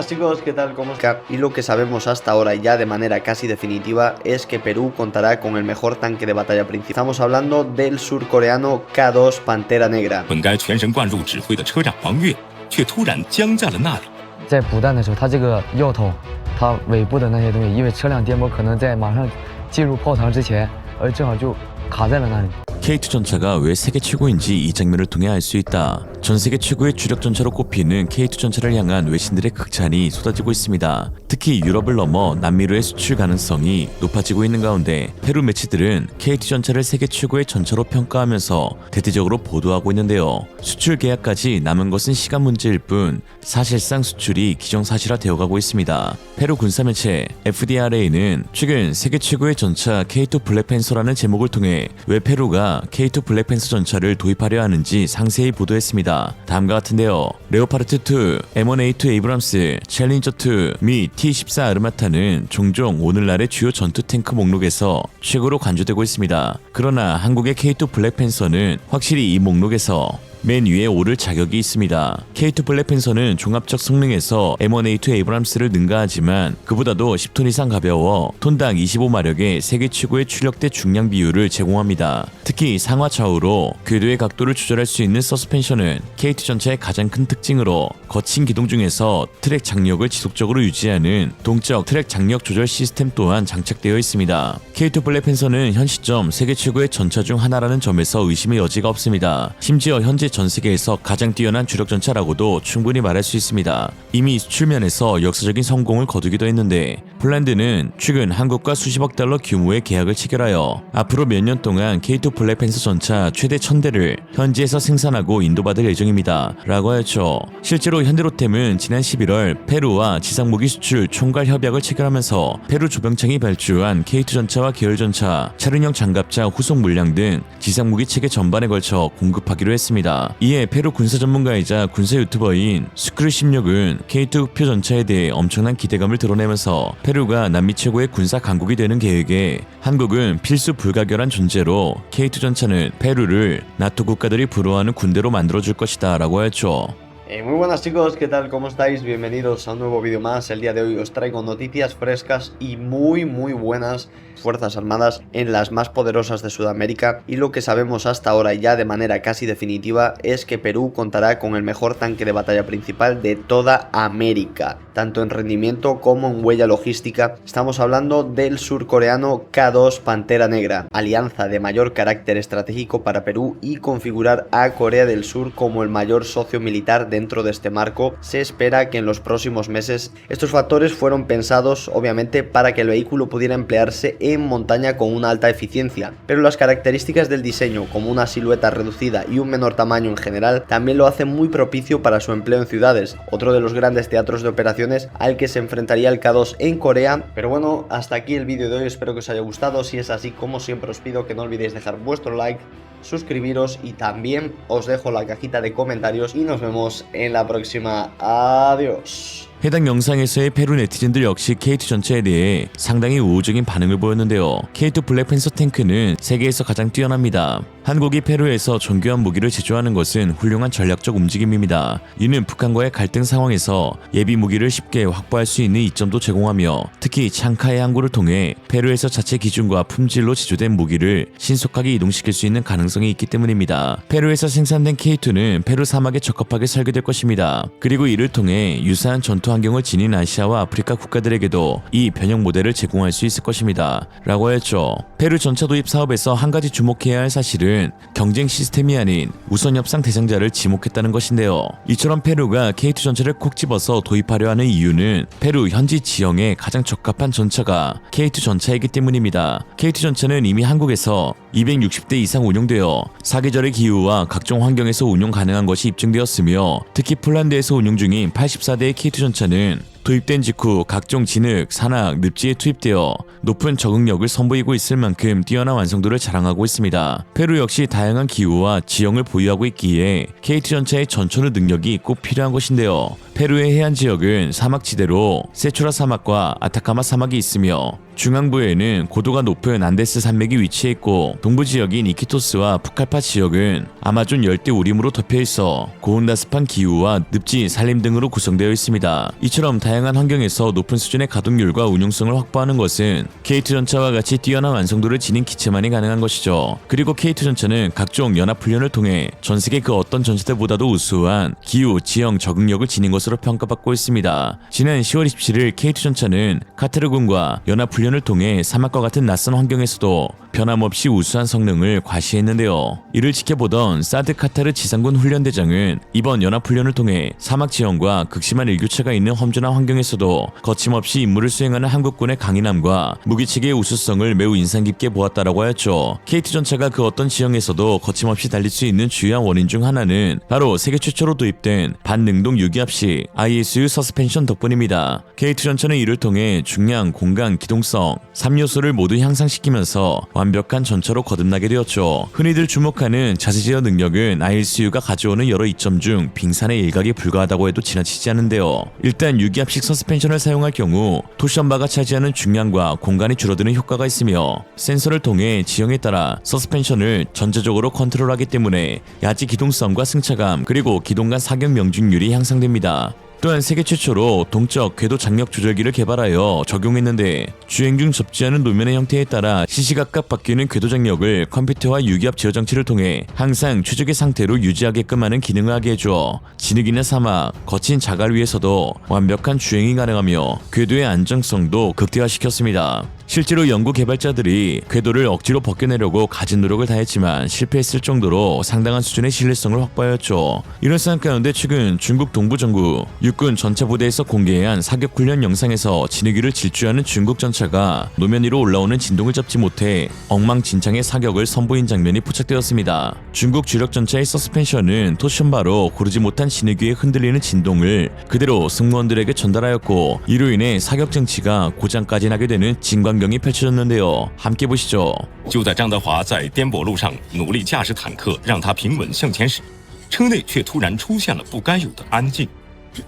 buenas chicos, ¿qué tal? ¿Cómo están? Y lo que sabemos hasta ahora ya de manera casi definitiva es que Perú contará con el mejor tanque de batalla principal. Estamos hablando del surcoreano K2 Pantera Negra. 本该全神贯注指挥的车长王悦，却突然僵在了那里。在补弹的时候，它这个药头，它尾部的那些东西，因为车辆颠簸可能在马上进入炮膛之前，而正好就卡在了那里。 K2 전차가 왜 세계 최고인지 이 장면을 통해 알 수 있다. 전 세계 최고의 주력 전차로 꼽히는 K2 전차를 향한 외신들의 극찬이 쏟아지고 있습니다. 특히 유럽을 넘어 남미로의 수출 가능성이 높아지고 있는 가운데 페루 매체들은 K2 전차를 세계 최고의 전차로 평가하면서 대대적으로 보도하고 있는데요. 수출 계약까지 남은 것은 시간 문제일 뿐 사실상 수출이 기정사실화되어 가고 있습니다. 페루 군사매체 FDRA는 최근 세계 최고의 전차 K2 블랙팬서라는 제목을 통해 왜 페루가 K2 블랙팬서 전차를 도입하려 하는지 상세히 보도했습니다. 다음과 같은데요. 레오파르트2, M1A2 에이브람스, 챌린저2 및 T-14 아르마타는 종종 오늘날의 주요 전투 탱크 목록에서 최고로 간주되고 있습니다. 그러나 한국의 K2 블랙팬서는 확실히 이 목록에서 맨 위에 오를 자격이 있습니다. K2 블랙팬서는 종합적 성능에서 M1A2 에이브람스를 능가하지만 그보다도 10톤 이상 가벼워 톤당 25마력의 세계 최고의 출력대 중량 비율을 제공합니다. 특히 상하 좌우로 궤도의 각도를 조절할 수 있는 서스펜션은 K2 전차의 가장 큰 특징으로 거친 기동 중에서 트랙 장력을 지속적으로 유지하는 동적 트랙 장력 조절 시스템 또한 장착되어 있습니다. K2 블랙팬서는 현 시점 세계 최고의 전차 중 하나라는 점에서 의심의 여지가 없습니다. 심지어 현재 전 세계에서 가장 뛰어난 주력 전차라고도 충분히 말할 수 있습니다. 이미 수출면에서 역사적인 성공을 거두기도 했는데 폴란드는 최근 한국과 수십억 달러 규모의 계약을 체결하여 앞으로 몇 년 동안 K2 블랙팬서 전차 최대 1000대를 현지에서 생산하고 인도받을 예정입니다. 라고 하였죠. 실제로 현대로템은 지난 11월 페루와 지상무기 수출 총괄 협약을 체결하면서 페루 조병창이 발주한 K2 전차와 계열전차, 차륜형 장갑차 후속 물량 등 지상무기 체계 전반에 걸쳐 공급하기로 했습니다. 이에 페루 군사 전문가이자 군사 유튜버인 스크류16은 K2 흑표 전차에 대해 엄청난 기대감을 드러내면서 페루가 남미 최고의 군사 강국이 되는 계획에 한국은 필수 불가결한 존재로 K2 전차는 페루를 나토 국가들이 부러워하는 군대로 만들어줄 것이다 라고 했죠. Muy buenas chicos, ¿qué tal? ¿Cómo estáis? Bienvenidos a un nuevo vídeo más. El día de hoy os traigo noticias frescas y muy buenas fuerzas armadas en las más poderosas de Sudamérica, y lo que sabemos hasta ahora ya de manera casi definitiva es que Perú contará con el mejor tanque de batalla principal de toda América, tanto en rendimiento como en huella logística. Estamos hablando del surcoreano K2 Pantera Negra, alianza de mayor carácter estratégico para Perú, y configurar a Corea del Sur como el mayor socio militar dentro de este marco. Se espera que en los próximos meses estos factores fueron pensados obviamente para que el vehículo pudiera emplearse en montaña con una alta eficiencia, pero las características del diseño, como una silueta reducida y un menor tamaño en general, también lo hacen muy propicio para su empleo en ciudades, otro de los grandes teatros de operaciones al que se enfrentaría el K2 en Corea. Pero bueno, hasta aquí el vídeo de hoy, espero que os haya gustado. Si es así, como siempre os pido que no olvidéis dejar vuestro like, suscribiros, y también os dejo la cajita de comentarios, y nos vemos en la próxima. Adiós. 해당 영상에서의 페루 네티즌들 역시 K2 전차에 대해 상당히 우호적인 반응을 보였는데요. K2 블랙팬서 탱크는 세계에서 가장 뛰어납니다. 한국이 페루에서 정교한 무기를 제조하는 것은 훌륭한 전략적 움직임입니다. 이는 북한과의 갈등 상황에서 예비 무기를 쉽게 확보할 수 있는 이점도 제공하며, 특히 창카의 항구를 통해 페루에서 자체 기준과 품질로 제조된 무기를 신속하게 이동시킬 수 있는 가능성이 있기 때문입니다. 페루에서 생산된 K2는 페루 사막에 적합하게 설계될 것입니다. 그리고 이를 통해 유사한 전투 환경을 지닌 아시아와 아프리카 국가들에게도 이 변형 모델을 제공할 수 있을 것입니다. 라고 했죠. 페루 전차 도입 사업에서 한 가지 주목해야 할 사실은 경쟁 시스템이 아닌 우선 협상 대상자를 지목했다는 것인데요. 이처럼 페루가 K2 전차를 콕 집어서 도입하려 하는 이유는 페루 현지 지형에 가장 적합한 전차가 K2 전차이기 때문입니다. K2 전차는 이미 한국에서 260대 이상 운용되어 사계절의 기후와 각종 환경에서 운용 가능한 것이 입증되었으며, 특히 폴란드에서 운용 중인 84대의 K2 전차는 도입된 직후 각종 진흙, 산악, 늪지에 투입되어 높은 적응력을 선보이고 있을 만큼 뛰어난 완성도를 자랑하고 있습니다. 페루 역시 다양한 기후와 지형을 보유하고 있기에 K2 전차의 전천후 능력이 꼭 필요한 것인데요. 페루의 해안 지역은 사막지대로 세초라 사막과 아타카마 사막이 있으며, 중앙부에는 고도가 높은 안데스 산맥이 위치해 있고, 동부 지역인 이키토스와 푸칼파 지역은 아마존 열대 우림으로 덮여 있어 고온다습한 기후와 늪지, 산림 등으로 구성되어 있습니다. 이처럼 다양한 환경에서 높은 수준의 가동률과 운용성을 확보하는 것은 K2 전차와 같이 뛰어난 완성도를 지닌 기체만이 가능한 것이죠. 그리고 K2 전차는 각종 연합훈련을 통해 전 세계 그 어떤 전차들보다도 우수한 기후, 지형 적응력을 지닌 것으로 평가받고 있습니다. 지난 10월 27일 K2 전차는 카타르군과 연합훈련을 통해 사막과 같은 낯선 환경에서도 변함없이 우수한 성능을 과시했는데요. 이를 지켜보던 사드 카타르 지상군 훈련대장은 이번 연합훈련을 통해 사막 지형과 극심한 일교차가 있는 험준한 환경에서도 거침없이 임무를 수행하는 한국군의 강인함과 무기체계의 우수성을 매우 인상 깊게 보았다라고 하였죠. K2 전차가 그 어떤 지형에서도 거침없이 달릴 수 있는 주요한 원인 중 하나는 바로 세계 최초로 도입된 반능동 유기압식 ISU 서스펜션 덕분입니다. K2 전차는 이를 통해 중량, 공간, 기동성 3요소를 모두 향상시키면서 완벽한 전차로 거듭나게 되었죠. 흔히들 주목하는 자세 제어 능력은 ISU가 가져오는 여러 이점 중 빙산의 일각에 불과하다고 해도 지나치지 않은데요. 일단 유기압식 서스펜션을 사용할 경우 토션바가 차지하는 중량과 공간이 줄어드는 효과가 있으며 센서를 통해 지형에 따라 서스펜션을 전자적으로 컨트롤하기 때문에 야지 기동성과 승차감 그리고 기동 간 사격 명중률이 향상됩니다. 또한 세계 최초로 동적 궤도 장력 조절기를 개발하여 적용했는데 주행 중 접지하는 노면의 형태에 따라 시시각각 바뀌는 궤도 장력을 컴퓨터와 유기압 제어 장치를 통해 항상 최적의 상태로 유지하게끔 하는 기능을 하게 해줘 진흙이나 사막, 거친 자갈 위에서도 완벽한 주행이 가능하며 궤도의 안정성도 극대화시켰습니다. 실제로 연구 개발자들이 궤도를 억지로 벗겨내려고 가진 노력을 다했지만 실패했을 정도로 상당한 수준의 신뢰성을 확보하였죠. 이런 상황 가운데 최근 중국 동부정부 육군 전차 부대에서 공개한 사격 훈련 영상에서 진흙위를 질주하는 중국 전차가 노면 위로 올라오는 진동을 잡지 못해 엉망진창의 사격을 선보인 장면이 포착되었습니다. 중국 주력 전차의 서스펜션은 토션바로 고르지 못한 진흙위에 흔들리는 진동을 그대로 승무원들에게 전달하였고 이로 인해 사격 장치가 고장까지 나게 되는 진광경이 펼쳐졌는데요. 함께 보시죠. 就在张德华在颠簸路上努力驾驶坦克，让他平稳向前驶，车内却突然出现了不该有的安静。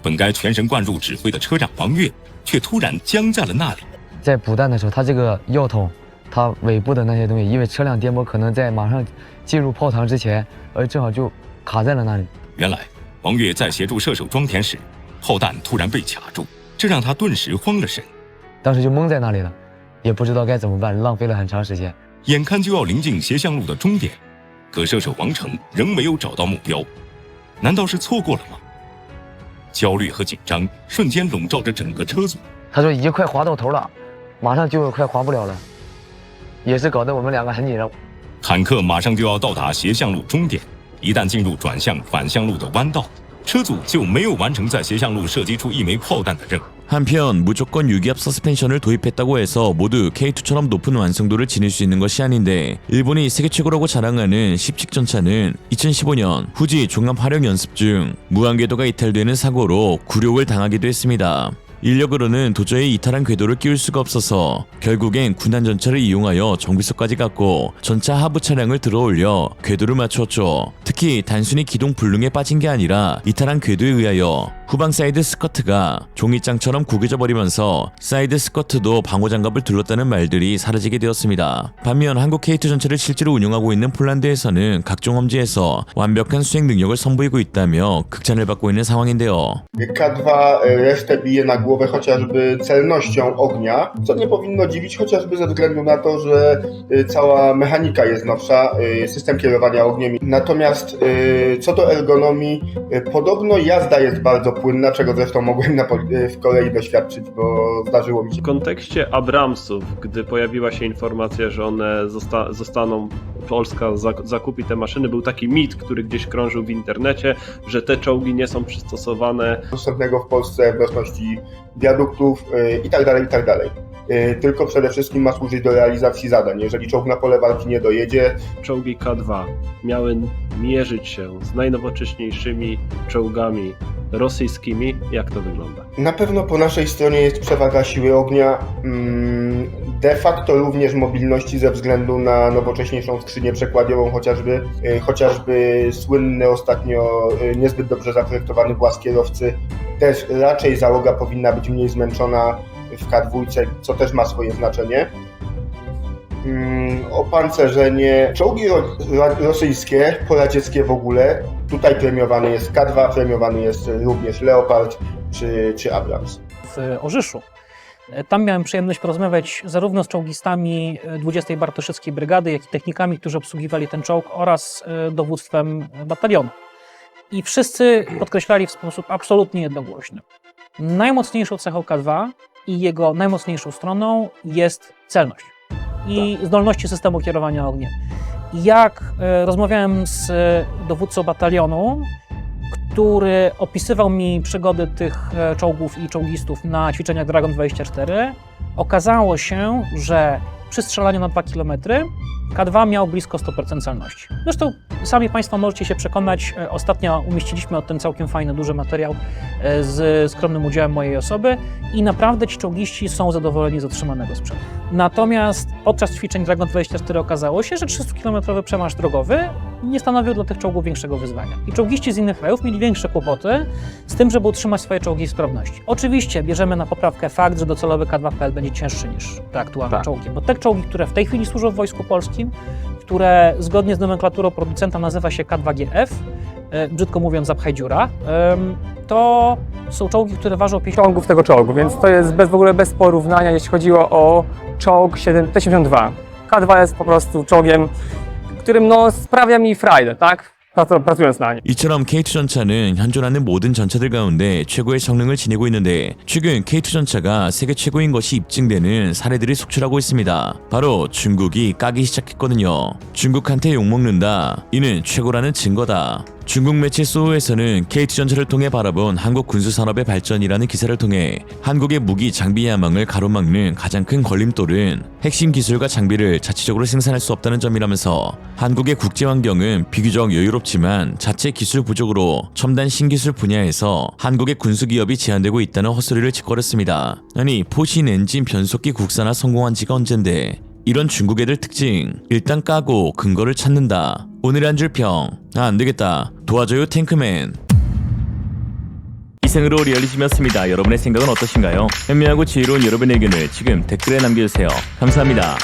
本该全神贯注指挥的车长王越，却突然僵在了那里。在补弹的时候，它这个药筒，它尾部的那些东西，因为车辆颠簸可能在马上进入炮膛之前，正好就卡在了那里。原来，王越在协助射手装填时，炮弹突然被卡住，这让他顿时慌了神。当时就懵在那里了，也不知道该怎么办，浪费了很长时间。眼看就要临近斜向路的终点，可射手王成仍没有找到目标，难道是错过了吗？焦虑和紧张瞬间笼罩着整个车组。他说已经快滑到头了，马上就快滑不了了，也是搞得我们两个很紧张。坦克马上就要到达斜向路終点，一旦进入转向反向路的弯道，车组就没有完成在斜向路射击出一枚炮弹的任务。 한편 무조건 유기압 서스펜션을 도입했다고 해서 모두 K2처럼 높은 완성도를 지닐 수 있는 것이 아닌데 일본이 세계 최고라고 자랑하는 10식 전차는 2015년 후지 종합 활용 연습 중 무한궤도가 이탈되는 사고로 굴욕을 당하기도 했습니다. 인력으로는 도저히 이탈한 궤도를 끼울 수가 없어서 결국엔 군단 전차를 이용하여 정비소까지 갔고 전차 하부 차량을 들어올려 궤도를 맞추었죠. 특히 단순히 기동 불능에 빠진 게 아니라 이탈한 궤도에 의하여 후방 사이드 스커트가 종이장처럼 구겨져 버리면서 사이드 스커트도 방호장갑을 둘렀다는 말들이 사라지게 되었습니다. 반면 한국 K2 전차를 실제로 운용하고 있는 폴란드에서는 각종 험지에서 완벽한 수행 능력을 선보이고 있다며 극찬을 받고 있는 상황인데요. K2 resztę bije na głowę chociażby celnością ognia, co nie powinno dziwić chociażby ze względu na to, że cała mechanika jest nowsza, system kierowania ogniem. Natomiast co do ergonomii, podobno jazda jest bardzo płynna, czego zresztą mogłem w kolei doświadczyć, bo zdarzyło mi się. W kontekście Abramsów, gdy pojawiła się informacja, że one zostaną, Polska zakupi te maszyny, był taki mit, który gdzieś krążył w internecie, że te czołgi nie są przystosowane. Dostępnego w Polsce własności wiaduktów i tak dalej. Tylko przede wszystkim ma służyć do realizacji zadań. Jeżeli czołg na pole walki nie dojedzie... Czołgi K2 miały mierzyć się z najnowocześniejszymi czołgami rosyjskimi. Jak to wygląda? Na pewno po naszej stronie jest przewaga siły ognia, de facto również mobilności ze względu na nowocześniejszą skrzynię przekładziową, chociażby słynny ostatnio niezbyt dobrze zaprojektowany właz kierowcy. Też raczej załoga powinna być mniej zmęczona w K2, co też ma swoje znaczenie. Opancerzenie. Czołgi rosyjskie, poradzieckie w ogóle, tutaj premiowany jest K2, premiowany jest również Leopard czy Abrams. w Orzyszu. Tam miałem przyjemność porozmawiać zarówno z czołgistami 20. Bartoszyckiej Brygady, jak i technikami, którzy obsługiwali ten czołg oraz dowództwem batalionu. I wszyscy podkreślali w sposób absolutnie jednogłośny. Najmocniejszą cechą K2 i jego najmocniejszą stroną jest celność i zdolności systemu kierowania ogniem. Jak rozmawiałem z dowódcą batalionu, który opisywał mi przygody tych czołgów i czołgistów na ćwiczeniach Dragon 24, okazało się, że przy strzelaniu na 2 km K2 miał blisko 100% celności. Zresztą sami Państwo możecie się przekonać, ostatnio umieściliśmy o tym całkiem fajny, duży materiał z skromnym udziałem mojej osoby i naprawdę ci czołgiści są zadowoleni z otrzymanego sprzętu. Natomiast podczas ćwiczeń Dragon 24 okazało się, że 300-kilometrowy przemarsz drogowy nie stanowił dla tych czołgów większego wyzwania. I czołgiści z innych krajów mieli większe kłopoty z tym, żeby utrzymać swoje czołgi w sprawności. Oczywiście bierzemy na poprawkę fakt, że docelowy K2PL będzie cięższy niż te aktualne czołgi, bo te czołgi, które w tej chwili służą w Wojsku Polskim, które zgodnie z nomenklaturą producenta nazywa się K2GF, brzydko mówiąc zapchaj dziura, to są czołgi, które ważą 50 Czołgów tego czołgu, więc to jest w ogóle bez porównania, jeśli chodziło o czołg T-72. K2 jest po prostu czołgiem, którym sprawia mi frajdę, tak? pracując na nim. 이처럼 K2 전차는 현존하는 모든 전차들 가운데 최고의 성능을 지니고 있는데 최근 K2 전차가 세계 최고인 것이 입증되는 사례들이 속출하고 있습니다. 바로 중국이 까기 시작했거든요. 중국한테 욕먹는다. 이는 최고라는 증거다. 중국 매체 소우에서는 K2 전차를 통해 바라본 한국 군수산업의 발전이라는 기사를 통해 한국의 무기 장비 야망을 가로막는 가장 큰 걸림돌은 핵심 기술과 장비를 자체적으로 생산할 수 없다는 점이라면서 한국의 국제 환경은 비교적 여유롭지만 자체 기술 부족으로 첨단 신기술 분야에서 한국의 군수기업이 제한되고 있다는 헛소리를 짓거렸습니다. 아니 포신 엔진 변속기 국산화 성공한 지가 언젠데 이런 중국 애들 특징 일단 까고 근거를 찾는다. 오늘의 한 줄 평. 안되겠다. 도와줘요 탱크맨. 이생으로 리얼리즘이었습니다. 여러분의 생각은 어떠신가요? 현명하고 지혜로운 여러분의 의견을 지금 댓글에 남겨주세요. 감사합니다.